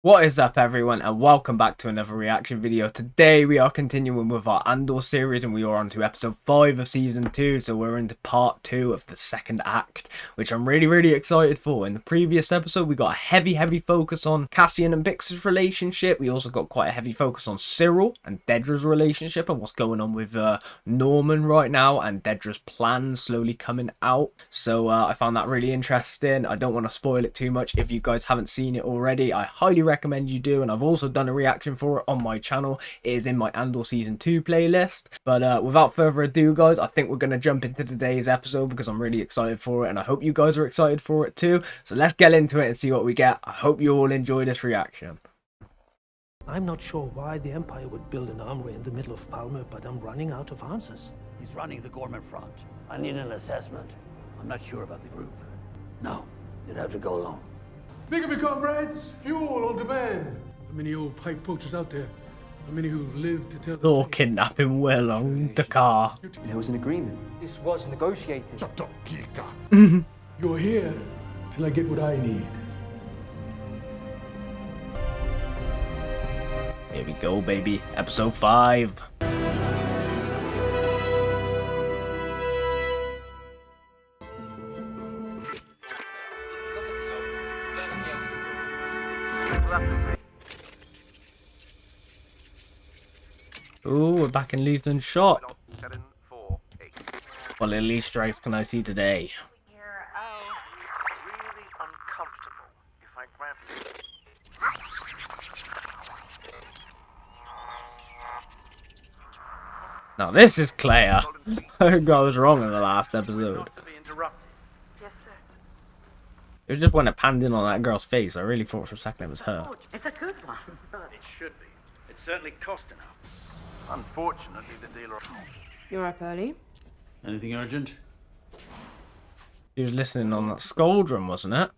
What is up everyone, and welcome back to another reaction video. Today we are continuing with our Andor series and we are on to episode 5 of season 2. So we're into part 2 of the second act, which I'm really excited for. In the previous episode we got a heavy focus on Cassian and Bix's relationship. We also got quite a heavy focus on Cyril and Dedra's relationship and what's going on with Norman right now, and Dedra's plans slowly coming out. So I found that really interesting. I don't want to spoil it too much. If you guys haven't seen it already, I highly recommend you do, and I've also done a reaction for it on my channel. It is in my Andor season 2 playlist. But without further ado guys, I think we're going to jump into today's episode because I'm really excited for it and I hope you guys are excited for it too. So let's get into it and see what we get. I hope you all enjoy this reaction. I'm not sure why the Empire would build an armory in the middle of Palmer, but I'm running out of answers. He's running the Gorman front. I need an assessment. I'm not sure about the group. No, you'd have to go alone. Think of it, comrades. Fuel on demand. How many old pipe poachers out there? How many who've lived to tell the Or tale? kidnapping Will on the car. There was an agreement. This was negotiated. Shut up, Kika. You're here till I get what I need. Here we go baby, episode 5. Ooh, we're back in Luton's shop. What little Easter eggs can I see today? Really uncomfortable if I grab it. Now this is Claire. I was wrong in the last episode. Not to be interrupted. Yes, sir. It was just when it panned in on that girl's face, I really thought for a second it was her. It's a good one. It should be. It certainly cost enough. Unfortunately, the dealer... You're up early. Anything urgent? He was listening on that Scoldrum, wasn't it?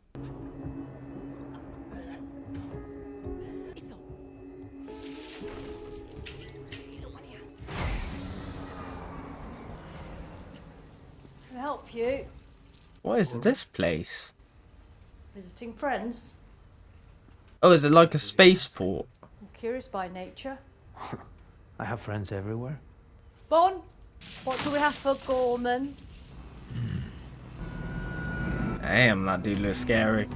Can I help you? What is this place? Visiting friends? Oh, is it like a spaceport? I'm curious by nature. I have friends everywhere. Bon, what do we have for Gorman? Damn, that dude looks scary.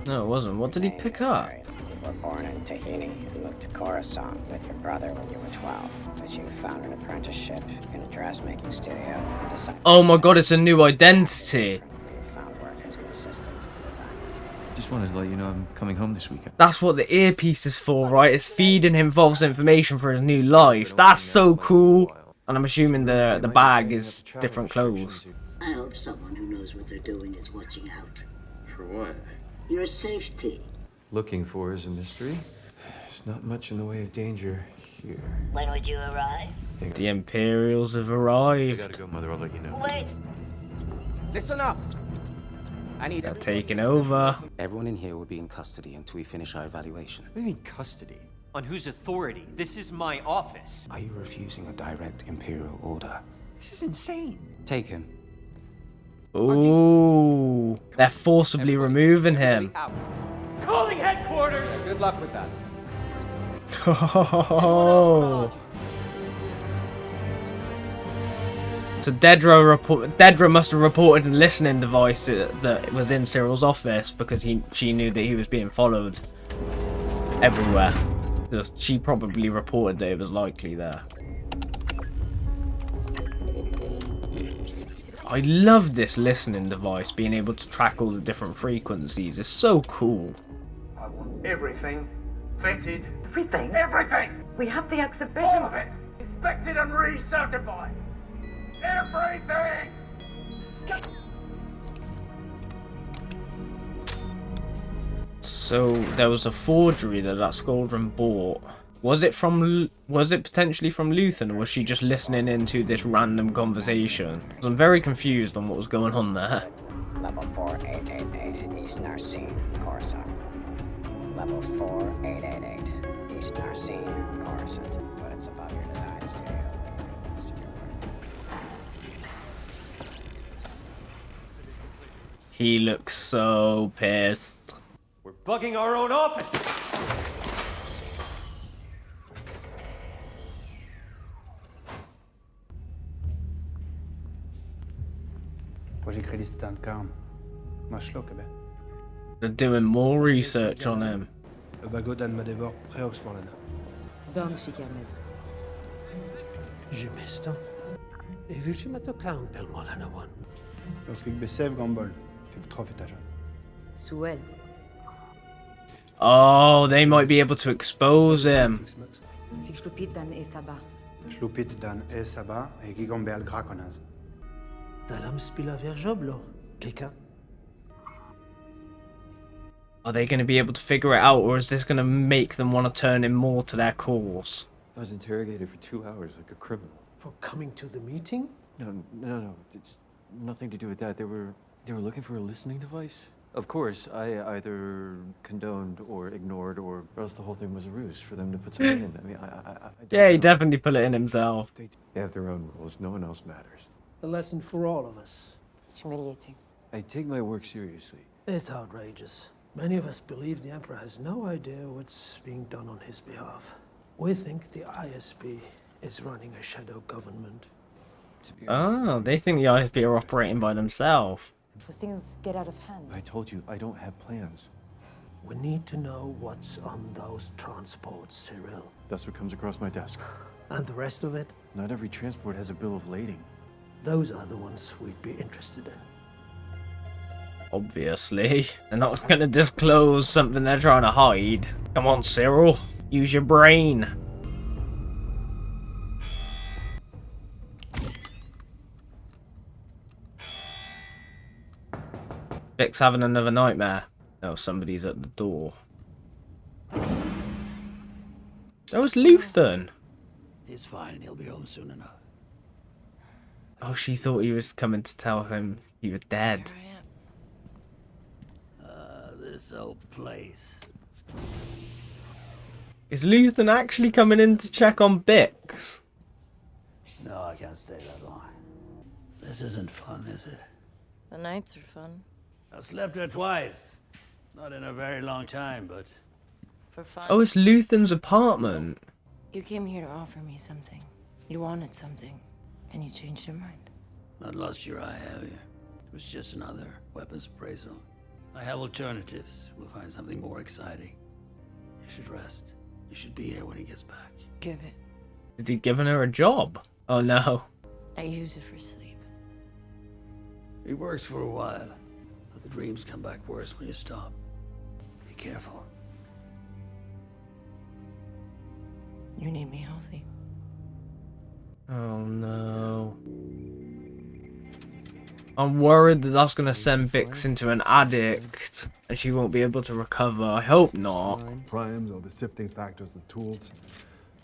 No, it wasn't. What did he pick up? You were born in Tahini and moved to Coruscant with your brother when you were 12, but you found an apprenticeship in a dressmaking studio and decided... Oh my god, it's a new identity. You found work as an assistant designer. Just wanted to let you know I'm coming home this weekend. That's what the earpiece is for, right? It's feeding him false information for his new life. That's so cool. And I'm assuming the bag is different clothes. I hope someone who knows what they're doing is watching out. For what? Your safety. Looking for is a mystery. There's not much in the way of danger here. When would you arrive? The Imperials have I arrived. gotta go, Mother. I'll let you know. Wait. Listen up! I need They're taking over. Everyone in here will be in custody until we finish our evaluation. What do you mean custody? On whose authority? This is my office. Are you refusing a direct Imperial order? This is insane. Take him. Ooh, they're forcibly removing him. Calling headquarters! Good luck with that. Oh. So Dedra must have reported a listening device that was in Cyril's office because she knew that he was being followed everywhere. So she probably reported that it was likely there. I love this listening device, being able to track all the different frequencies. It's so cool. I want everything vetted. Everything? Everything! We have the exhibition. All of it! Inspected and recertified! Everything! So there was a forgery that Scoldrum bought. Was it potentially from Luthen, or was she just listening into this random conversation? I'm very confused on what was going on there. Level 4888, East Narcine, Coruscant. Level 4888, East Narcine, Coruscant. But it's above your design studio. He looks so pissed. We're bugging our own office! They're doing more research on him. Le bagot d'Anne Madevor, pré-Ox Morlana. Barnes fick jag med. Gemesto. Evilt med att count pel Morlana one. Jag fick besev Gambol. Fick trofétagen. Suel. Oh, they might be able to expose him. Fick slupit dan e Saba. Slupit dan e Saba e Gigambel Graconaz. Dalam spila ver joblo. Kika. Are they going to be able to figure it out, or is this going to make them want to turn him more to their cause? I was interrogated for 2 hours like a criminal. For coming to the meeting? No. It's nothing to do with that. They were looking for a listening device. Of course, I either condoned or ignored, or else the whole thing was a ruse for them to put something in. I mean, I Yeah, he definitely put it in himself. They have their own rules. No one else matters. A lesson for all of us. It's humiliating. I take my work seriously. It's outrageous. Many of us believe the Emperor has no idea what's being done on his behalf. We think the ISB is running a shadow government. Oh, they think the ISB are operating by themselves. So things get out of hand. I told you, I don't have plans. We need to know what's on those transports, Cyril. That's what comes across my desk. And the rest of it? Not every transport has a bill of lading. Those are the ones we'd be interested in. Obviously. They're not going to disclose something they're trying to hide. Come on, Cyril. Use your brain. Vic's having another nightmare. Oh, somebody's at the door. That was Luthen. He's fine. He'll be home soon enough. Oh, she thought he was coming to tell him he was dead. This old place. Is Luthen actually coming in to check on Bix? No, I can't stay that long. This isn't fun, is it? The nights are fun. I've slept here twice. Not in a very long time, but... For fun. Oh, it's Luthen's apartment. You came here to offer me something. You wanted something. And you changed your mind. Not lost your eye, have you? It was just another weapons appraisal. I have alternatives. We'll find something more exciting. You should rest. You should be here when he gets back. Give it. Is he giving her a job? Oh no. I use it for sleep. It works for a while, but the dreams come back worse when you stop. Be careful. You need me healthy. Oh no. I'm worried that that's going to send Bix into an addict and she won't be able to recover. I hope not. Primes or the sifting factors, the tools.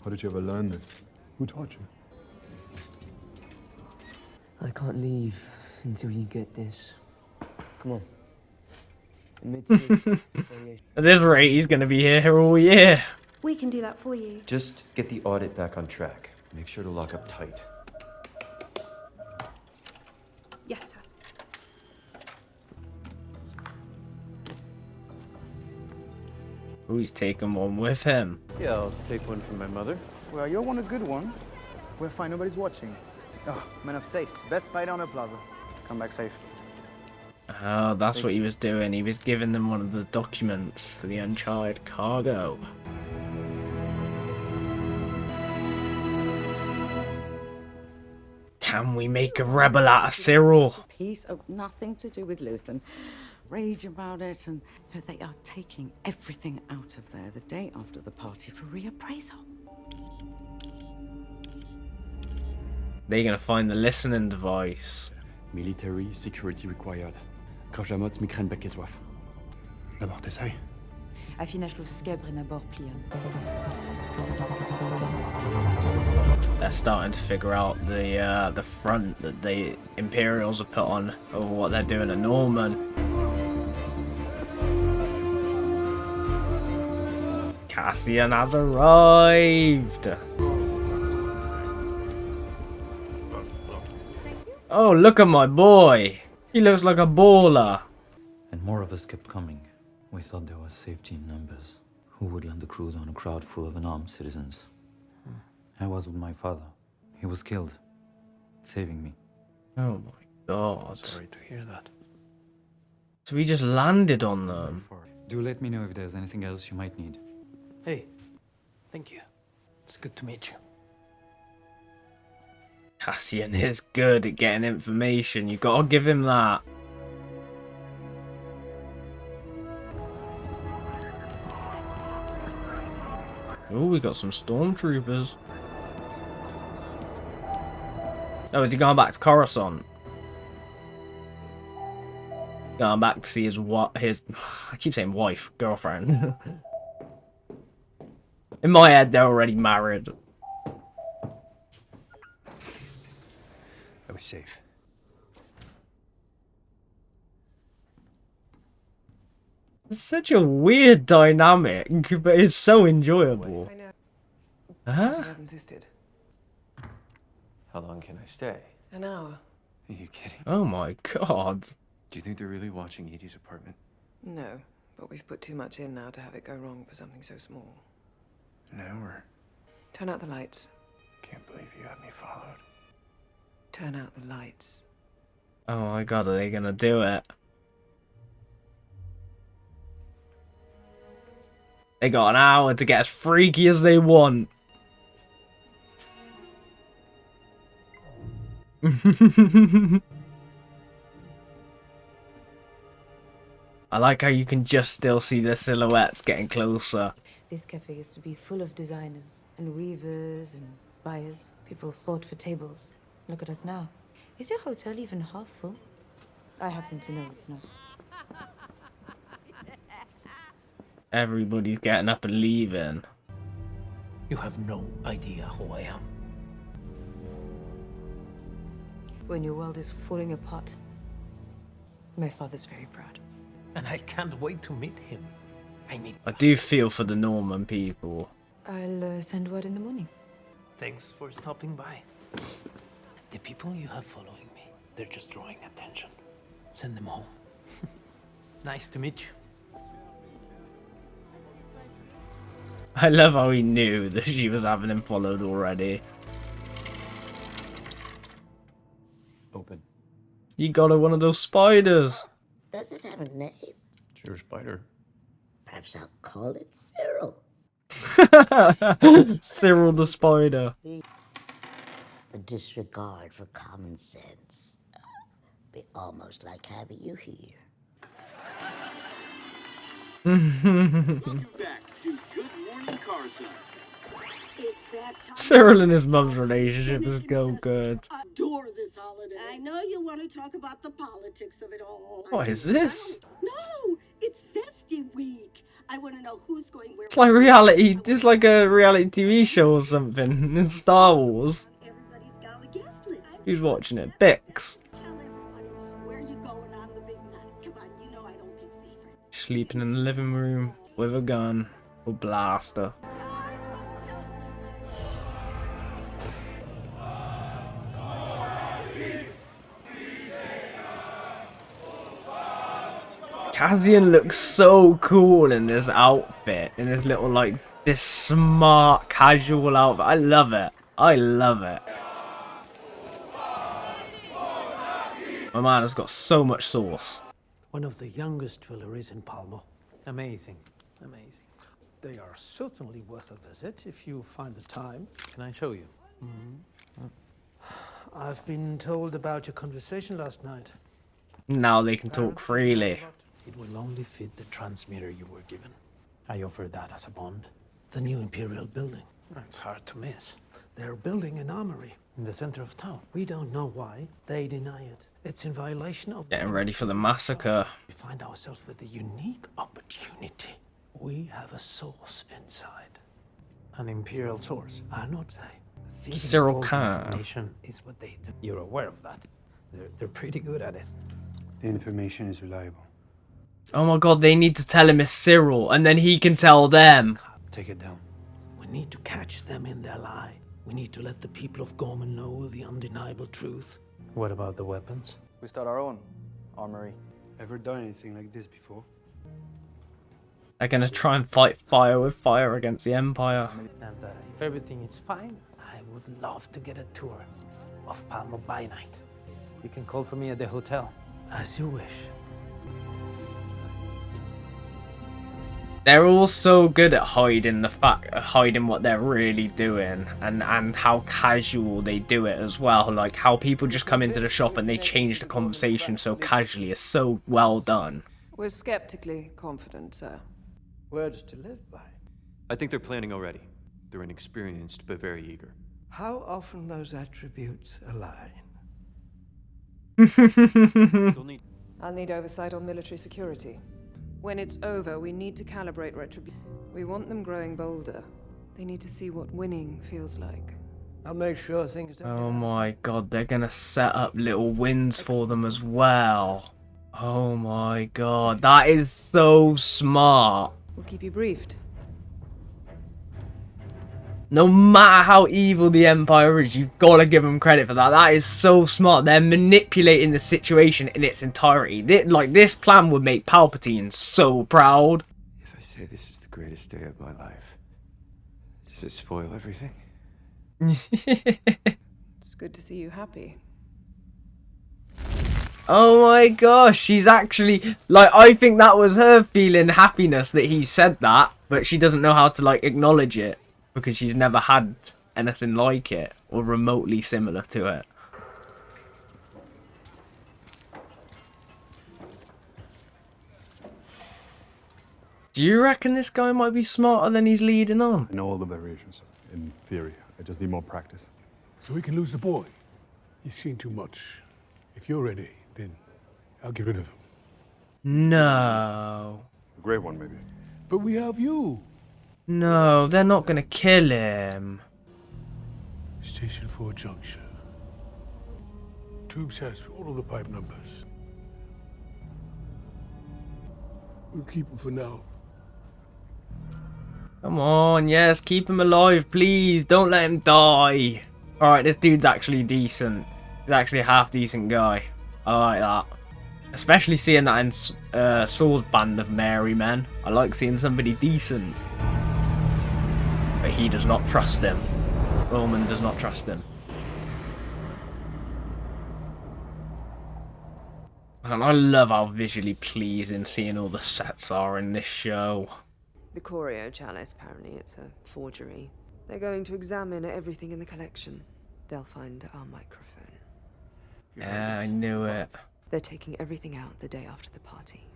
How did you ever learn this? Who taught you? I can't leave until you get this. Come on. At this rate, he's going to be here all year. We can do that for you. Just get the audit back on track. Make sure to lock up tight. Yes, sir. Oh, he's taking one with him. Yeah, I'll take one from my mother. Well, you'll want a good one. We're fine, nobody's watching. Oh, man of taste. Best spider on the plaza. Come back safe. Oh, that's what he was doing. He was giving them one of the documents for the uncharted cargo. Can we make a rebel out of Cyril? Piece of nothing to do with Luthen. Rage about it, and they are taking everything out of there the day after the party for reappraisal. They're gonna find the listening device. Military security required. Krajamot mikren bekezwaf. D'abord, t'essayes. Affinage lo skebre na bord pliant. They're starting to figure out the front that the Imperials have put on over what they're doing at Norman. Cassian has arrived. Oh, look at my boy. He looks like a baller. And more of us kept coming. We thought there was safety in numbers. Who would land a cruise on a crowd full of unarmed citizens? I was with my father. He was killed, saving me. Oh my god. Sorry to hear that. So we just landed on them. Do let me know if there's anything else you might need. Hey, thank you. It's good to meet you. Cassian is good at getting information. You gotta give him that. Oh, we got some stormtroopers. Oh, is he going back to Coruscant? Going back to see his I keep saying wife, girlfriend. In my head, they're already married. I was safe. It's such a weird dynamic, but it's so enjoyable. I know. Huh? She has insisted. How long can I stay? An hour. Are you kidding? Oh my god. Do you think they're really watching Edie's apartment? No, but we've put too much in now to have it go wrong for something so small. An hour? Turn out the lights. Can't believe you had me followed. Turn out the lights. Oh my god, are they gonna do it? They got an hour to get as freaky as they want. I like how you can just still see the silhouettes getting closer. This cafe used to be full of designers and weavers and buyers. People fought for tables. Look at us now. Is your hotel even half full? I happen to know it's not. Everybody's getting up and leaving. You have no idea who I am. When your world is falling apart, my father's very proud. And I can't wait to meet him. I do feel for the Norman people. I'll send word in the morning. Thanks for stopping by. The people you have following me, they're just drawing attention. Send them home. Nice to meet you. I love how he knew that she was having him followed already. Open. You got her one of those spiders. Does it have a name? It's your spider. Perhaps I'll call it Cyril. Cyril the spider. The disregard for common sense. Be almost like having you here. Welcome back to Good Morning Coruscant. It's that time. Cyril and his mum's relationship is so good. Adore this holiday. I know you want to talk about the politics of it all. What is this? No, it's festive week. I want to know who's going where. It's like reality. It's like a reality TV show or something in Star Wars. Everybody's got a guest list. Who's watching it? Bix. Tell everybody where you going on the big night. Come on, you know I don't pick favorites. Sleeping in the living room with a gun or blaster. Cassian looks so cool in this outfit, in this little, like, this smart, casual outfit. I love it. I love it. My man has got so much sauce. One of the youngest villaries in Palmo. Amazing, amazing. They are certainly worth a visit if you find the time. Can I show you? I've been told about your conversation last night. Now they can talk freely. It will only fit the transmitter you were given. I offer that as a bond. The new Imperial building. It's hard to miss. They're building an armory in the center of town. We don't know why. They deny it. It's in violation of... Getting ready for the massacre. We find ourselves with a unique opportunity. We have a source inside. An Imperial source? I'll not say. Cyril Khan. Information is what they do. You're aware of that. They're pretty good at it. The information is reliable. Oh my god, they need to tell him it's Cyril, and then he can tell them. Take it down. We need to catch them in their lie. We need to let the people of Gorman know the undeniable truth. What about the weapons? We start our own armory. Ever done anything like this before? They're gonna try and fight fire with fire against the Empire. And if everything is fine, I would love to get a tour of Palmo by night. You can call for me at the hotel, as you wish. They're all so good at hiding what they're really doing, and how casual they do it as well. Like how people just come into the shop and they change the conversation so casually. It's so well done. We're skeptically confident, sir. Words to live by. I think they're planning already. They're inexperienced, but very eager. How often those attributes align? I'll need oversight on military security. When it's over, we need to calibrate retribution. We want them growing bolder. They need to see what winning feels like. I'll make sure things don't. Oh my god, they're gonna set up little wins for them as well. Oh my god, that is so smart. We'll keep you briefed. No matter how evil the Empire is, you've got to give them credit for that. That is so smart. They're manipulating the situation in its entirety. This plan would make Palpatine so proud. If I say this is the greatest day of my life, does it spoil everything? It's good to see you happy. Oh my gosh, she's actually, I think that was her feeling happiness that he said that, but she doesn't know how to, acknowledge it. Because she's never had anything like it, or remotely similar to it. Do you reckon this guy might be smarter than he's leading on? I know all the variations, in theory. I just need more practice. So we can lose the boy. He's seen too much. If you're ready, then I'll get rid of him. No. The Grey One, maybe. But we have you. No, they're not gonna kill him. Station 4 Junction. Tubes has all of the pipe numbers. We'll keep him for now. Come on, yes, keep him alive, please. Don't let him die. Alright, this dude's actually decent. He's actually a half-decent guy. I like that. Especially seeing that in Saul's band of merry men. I like seeing somebody decent. But he does not trust him. Roman does not trust him. And I love how visually pleasing seeing all the sets are in this show. The Choreo Chalice, apparently it's a forgery. They're going to examine everything in the collection. They'll find our microphone. Yeah, I knew it. They're taking everything out the day after the party.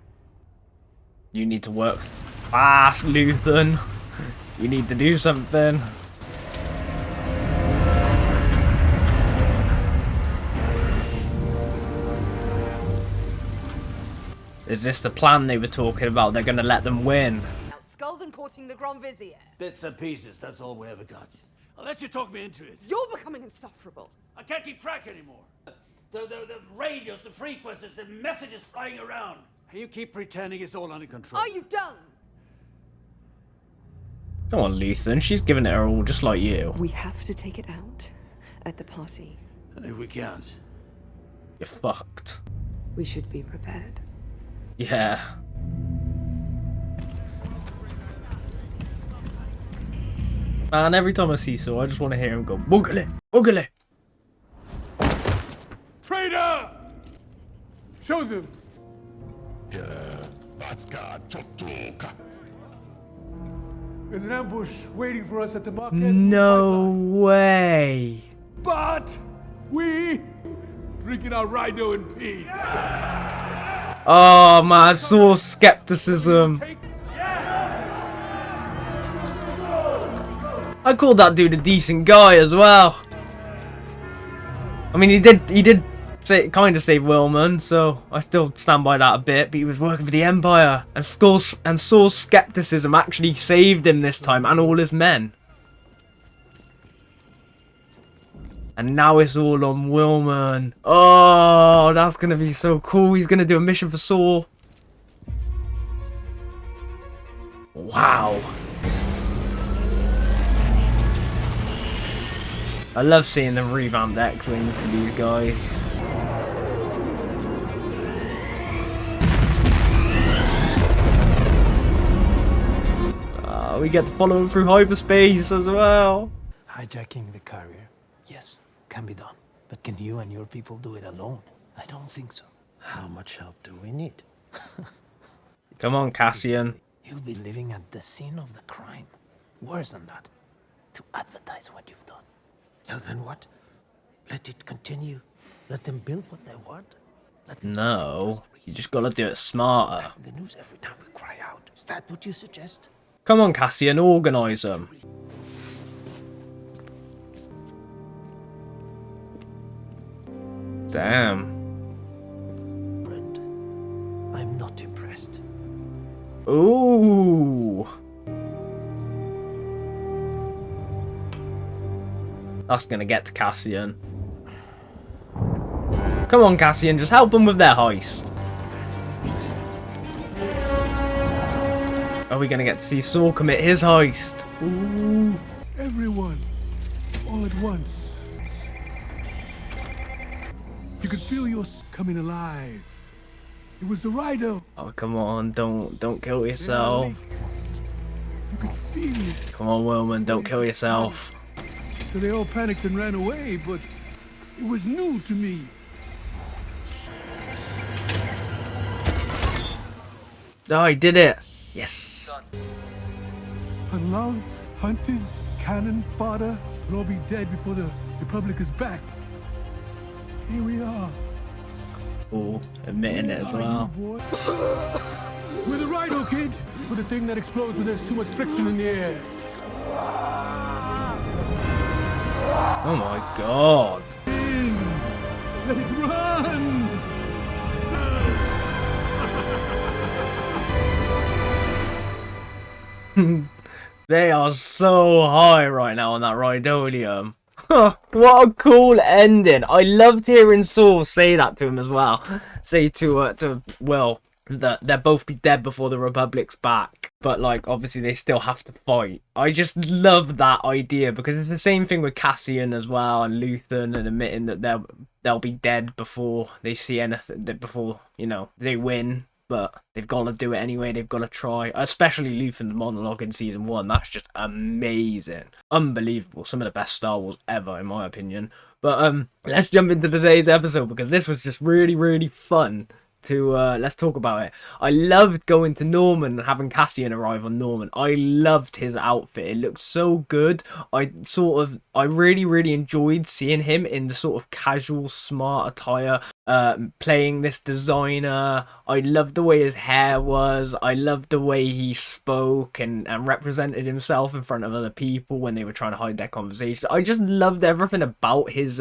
You need to work fast, Luthen. You need to do something. Is this the plan they were talking about? They're gonna let them win. Skulden courting the Grand Vizier. Bits and pieces, that's all we ever got. I'll let you talk me into it. You're becoming insufferable. I can't keep track anymore. The radios, the frequencies, the messages flying around. And you keep pretending it's all under control. Are you done? Come on, Luthen. She's giving it her all, just like you. We have to take it out at the party. And if we can't, you're fucked. We should be prepared. Yeah. Man, every time I see Saul, I just want to hear him go, Boogale! Boogale! Traitor! Show them! There's an ambush waiting for us at the market. No way! But we drinking our Rhino in peace. Oh man, Saul's skepticism. I called that dude a decent guy as well. I mean, he did kind of save Wilman, so I still stand by that a bit. But he was working for the Empire, and Saul's skepticism actually saved him this time, and all his men. And now it's all on Wilman. Oh, that's gonna be so cool. He's gonna do a mission for Saul. Wow. I love seeing the revamped X-Wings for these guys. Oh, we get to follow him through hyperspace as well. Hijacking the carrier, yes, can be done. But can you and your people do it alone? I don't think so. How much help do we need? Come on, Cassian. You'll be living at the scene of the crime. Worse than that. To advertise what you've done. So then what? Let it continue. Let them build what they want. No, you just gotta do it smarter. The news every time we cry out. Is that what you suggest? Come on, Cassian, organise them. Damn. Brent, I'm not impressed. Ooh. That's gonna get to Cassian. Come on, Cassian, just help them with their heist. Are we gonna get to see Saul commit his heist? Ooh. Everyone, all at once. You could feel yours coming alive. It was the Rido. Oh, come on, don't kill yourself. You could feel it. Come on, Wilman, don't kill yourself. So they all panicked and ran away, but it was new to me. Oh, he did it. Yes. Unloved, hunted, cannon, fodder, will all be dead before the Republic is back. Here we are. Oh, admitting it as well. We're the Rido, kid. We're the thing that explodes when there's too much friction in the air. Oh my god. Let it run! They are so high right now on that Rhydolium. What a cool ending. I loved hearing Saul say that to him as well. Say to Will that they'll both be dead before the Republic's back. But, like, obviously they still have to fight. I just love that idea because it's the same thing with Cassian as well and Luthen and admitting that they'll be dead before they see anything, before, you know, they win. But they've got to do it anyway. They've got to try. Especially Luthen's monologue in Season 1. That's just amazing. Unbelievable. Some of the best Star Wars ever, in my opinion. But let's jump into today's episode because this was just really, really fun. Let's talk about it. I loved going to Norman and having Cassian arrive on Norman. I loved his outfit. It looked so good. I really, really enjoyed seeing him in the sort of casual, smart attire, playing this designer. I loved the way his hair was. I loved the way he spoke and represented himself in front of other people when they were trying to hide their conversation. I just loved everything about his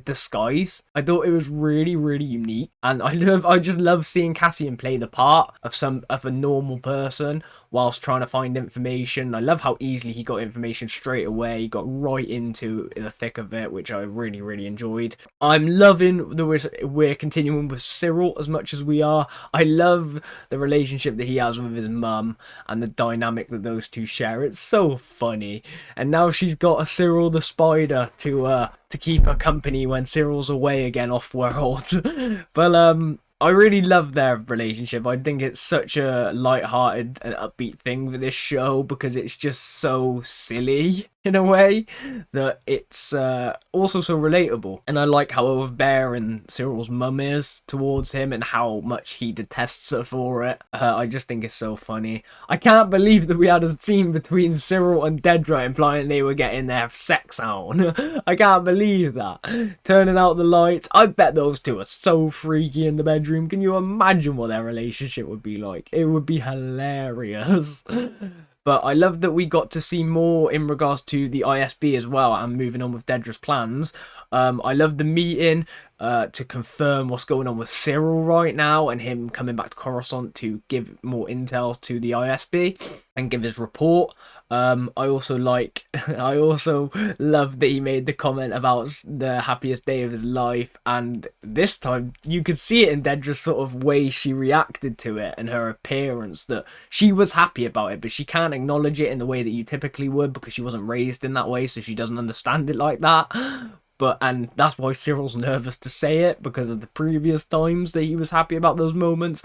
disguise. I thought it was really, really unique, and I just love seeing Cassian play the part of a normal person whilst trying to find information. I love how easily he got information straight away. He got right into the thick of it, which I really, really enjoyed. I'm loving that we're continuing with Cyril as much as we are. I love the relationship that he has with his mum and the dynamic that those two share. It's so funny. And now she's got a Cyril the Spider to keep her company when Cyril's away again off-world. But I really love their relationship. I think it's such a light-hearted and upbeat thing for this show because it's just so silly in a way that it's also so relatable. And I like how overbearing Cyril's mum is towards him and how much he detests her for it. I just think it's so funny. I can't believe that we had a scene between Cyril and Dedra implying they were getting their sex on. I can't believe that. Turning out the lights. I bet those two are so freaky in the bedroom. Can you imagine what their relationship would be like? It would be hilarious. But I love that we got to see more in regards to the ISB as well and moving on with Dedra's plans. I love the meeting to confirm what's going on with Cyril right now and him coming back to Coruscant to give more intel to the ISB and give his report. I also love that he made the comment about the happiest day of his life, and this time you could see it in Dedra's sort of way she reacted to it and her appearance, that she was happy about it, but she can't acknowledge it in the way that you typically would because she wasn't raised in that way, so she doesn't understand it like that. And that's why Cyril's nervous to say it, because of the previous times that he was happy about those moments.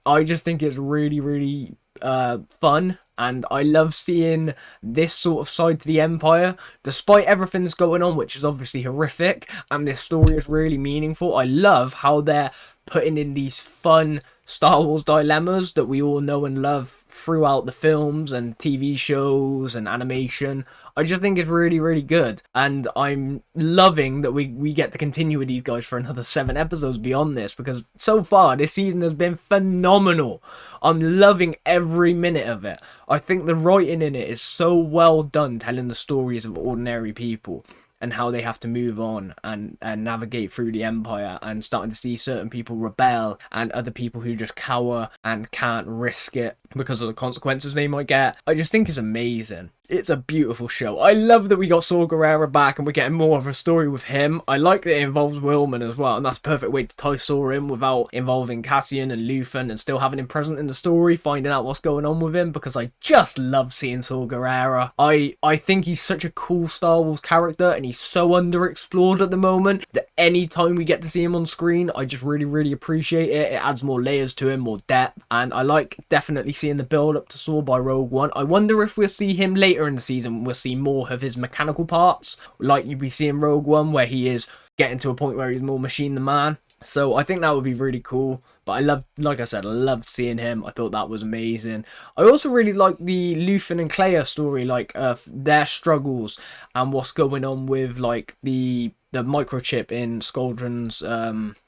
I just think it's really, really fun, and I love seeing this sort of side to the Empire, despite everything that's going on, which is obviously horrific, and this story is really meaningful. I love how they're putting in these fun Star Wars dilemmas that we all know and love throughout the films and TV shows and animation. I just think it's really, really good, and I'm loving that we get to continue with these guys for another 7 episodes beyond this, because so far this season has been phenomenal. I'm loving every minute of it. I think the writing in it is so well done, telling the stories of ordinary people and how they have to move on and navigate through the Empire, and starting to see certain people rebel and other people who just cower and can't risk it because of the consequences they might get. I just think it's amazing. It's a beautiful show. I love that we got Saw Gerrera back and we're getting more of a story with him. I like that it involves Willman as well, and that's a perfect way to tie Saw in without involving Cassian and Luthen, and still having him present in the story, finding out what's going on with him, because I just love seeing Saw Gerrera. I think he's such a cool Star Wars character, and he's so underexplored at the moment that any time we get to see him on screen, I just really, really appreciate it. It adds more layers to him, more depth, and I like definitely seeing the build up to Saw by Rogue One. I wonder if we'll see him later in the season. We'll see more of his mechanical parts, like you'd be seeing Rogue One, where he is getting to a point where he's more machine than man. So I think that would be really cool. But I love, like I said, I loved seeing him. I thought that was amazing. I also really like the Luthen and Clea story, like their struggles and what's going on with like the microchip in Squadron's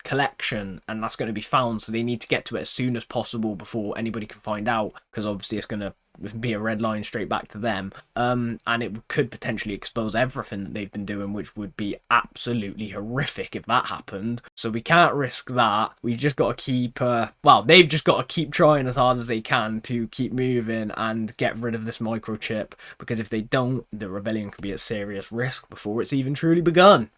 collection, and that's going to be found, so they need to get to it as soon as possible before anybody can find out, because obviously it's going to be a red line straight back to them, and it could potentially expose everything that they've been doing, which would be absolutely horrific if that happened. So we can't risk that. We've just got to keep they've just got to keep trying as hard as they can to keep moving and get rid of this microchip, because if they don't, the rebellion could be at serious risk before it's even truly begun.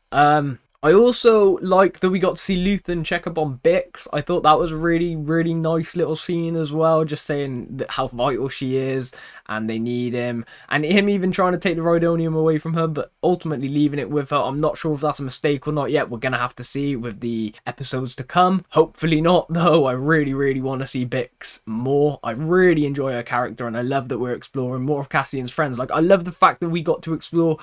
I also like that we got to see Luthen check up on Bix. I thought that was a really, really nice little scene as well, just saying that how vital she is and they need him, and him even trying to take the Rhydonium away from her, but ultimately leaving it with her. I'm not sure if that's a mistake or not yet. We're gonna have to see with the episodes to come. Hopefully not, though. I really, really want to see Bix more. I really enjoy her character, and I love that we're exploring more of Cassian's friends. Like, I love the fact that we got to explore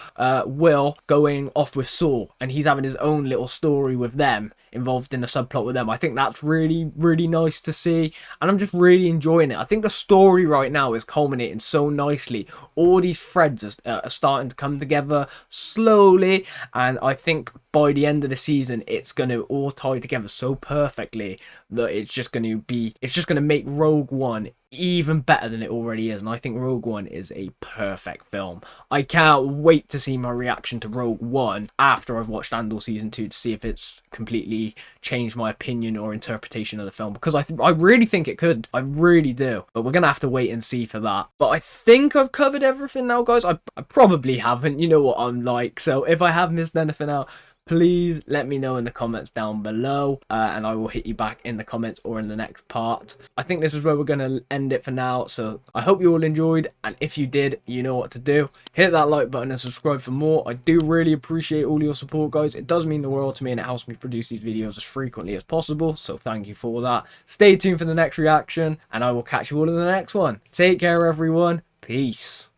Will going off with Saw, and he's having his own little story with them, involved in a subplot with them. I think that's really, really nice to see, and I'm just really enjoying it. I think the story right now is culminating so nicely. All these threads are starting to come together slowly, and I think by the end of the season it's going to all tie together so perfectly that it's just going to make Rogue One even better than it already is, and I think Rogue One is a perfect film. I can't wait to see my reaction to Rogue One after I've watched Andor Season 2 to see if it's completely changed my opinion or interpretation of the film, because I really think it could. I really do, but we're gonna have to wait and see for that. But I think I've covered everything now, guys. I probably haven't, you know what I'm like, so if I have missed anything out, please let me know in the comments down below, and I will hit you back in the comments or in the next part. I think this is where we're going to end it for now, so I hope you all enjoyed, and if you did, you know what to do. Hit that like button and subscribe for more. I do really appreciate all your support, guys. It does mean the world to me, and it helps me produce these videos as frequently as possible, so thank you for that. Stay tuned for the next reaction, and I will catch you all in the next one. Take care, everyone. Peace.